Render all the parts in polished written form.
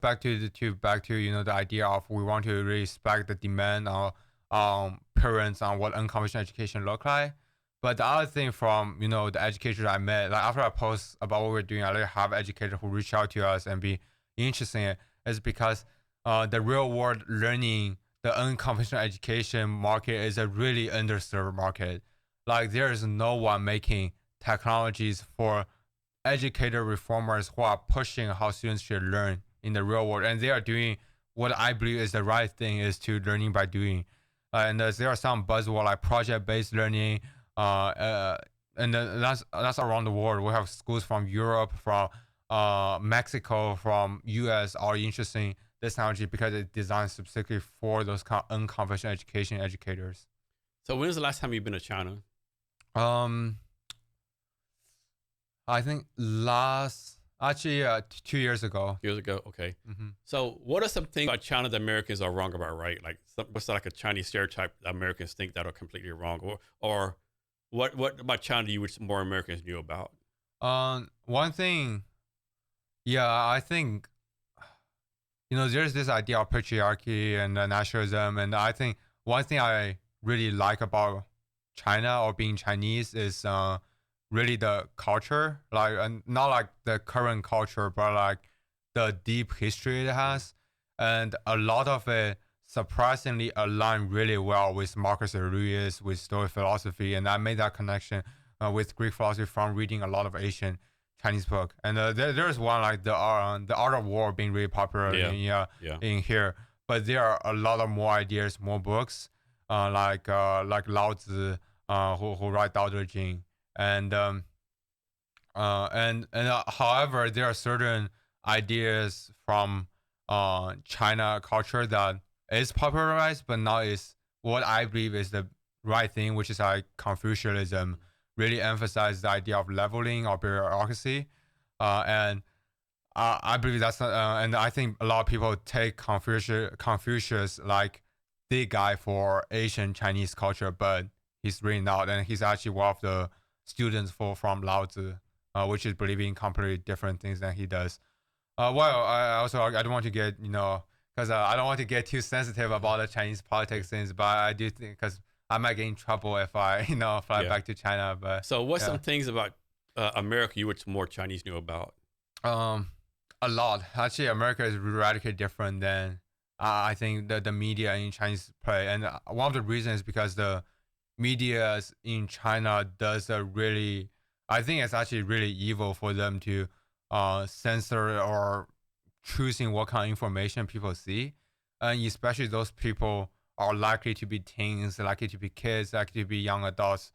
back to the idea of we want to respect the demand on parents on what unconventional education look like. But the other thing from the educators I met, like after I post about what we're doing, I like have educators who reach out to us and be interested in it, is because the real world learning, the unconventional education market is a really underserved market. Like there is no one making technologies for educator reformers who are pushing how students should learn in the real world, and they are doing what I believe is the right thing, is to learning by doing. And there are some buzzword like project-based learning, and that's around the world. We have schools from Europe, from Mexico, from US are interested in this technology because it's designed specifically for those unconventional education educators. So when was the last time you've been to China? Um, I think last actually 2 years ago. Years ago? Okay. Hmm. So what are some things about China that Americans are wrong about, right? Like what's like a Chinese stereotype that Americans think that are completely wrong? Or what about China do you wish more Americans knew about? One thing, yeah, I think there's this idea of patriarchy and nationalism, and I think one thing I really like about China or being Chinese is really the culture, like not like the current culture, but like the deep history it has, and a lot of it surprisingly align really well with Marcus Aurelius, with Stoic philosophy, and I made that connection with Greek philosophy from reading a lot of Asian Chinese book. And there's one like the Art of War being really popular Yeah. in Yeah. in here, but there are a lot of more ideas, more books, like Lao Tzu, who write Dao De Jing, and however, there are certain ideas from China culture that is popularized, but now is what I believe is the right thing, which is like Confucianism, really emphasize the idea of leveling or bureaucracy, and I believe that's not, and I think a lot of people take Confucius like the guy for Asian Chinese culture, but he's really not, and he's actually one of the students from Lao Tzu, which is believing completely different things than he does. Well, I don't want to get because I don't want to get too sensitive about the Chinese politics things, but I do think because I might get in trouble if I fly Yeah. back to China. But So what's yeah, some things about America you wish more Chinese knew about? um, a lot. Actually, America is radically different than I think the media in Chinese play, and one of the reasons is because the media in China does a really, I think it's actually really evil for them to censor or choosing what kind of information people see, and especially those people are likely to be teens, likely to be kids, likely to be young adults,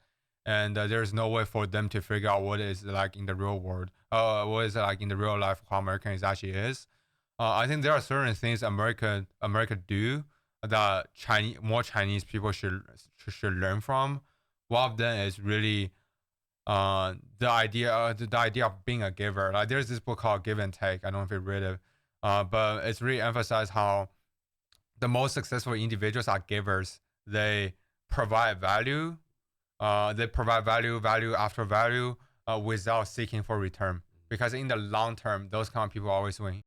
and there's no way for them to figure out what is like in the real world, what is like in the real life how American is actually is. I think there are certain things America do that more Chinese people should learn from. One of them is really the idea of being a giver. Like there's this book called Give and Take. I don't know if you read it, but it's really emphasized how the most successful individuals are givers. They provide value. They provide value after value, without seeking for return. Because in the long term, those kind of people always win.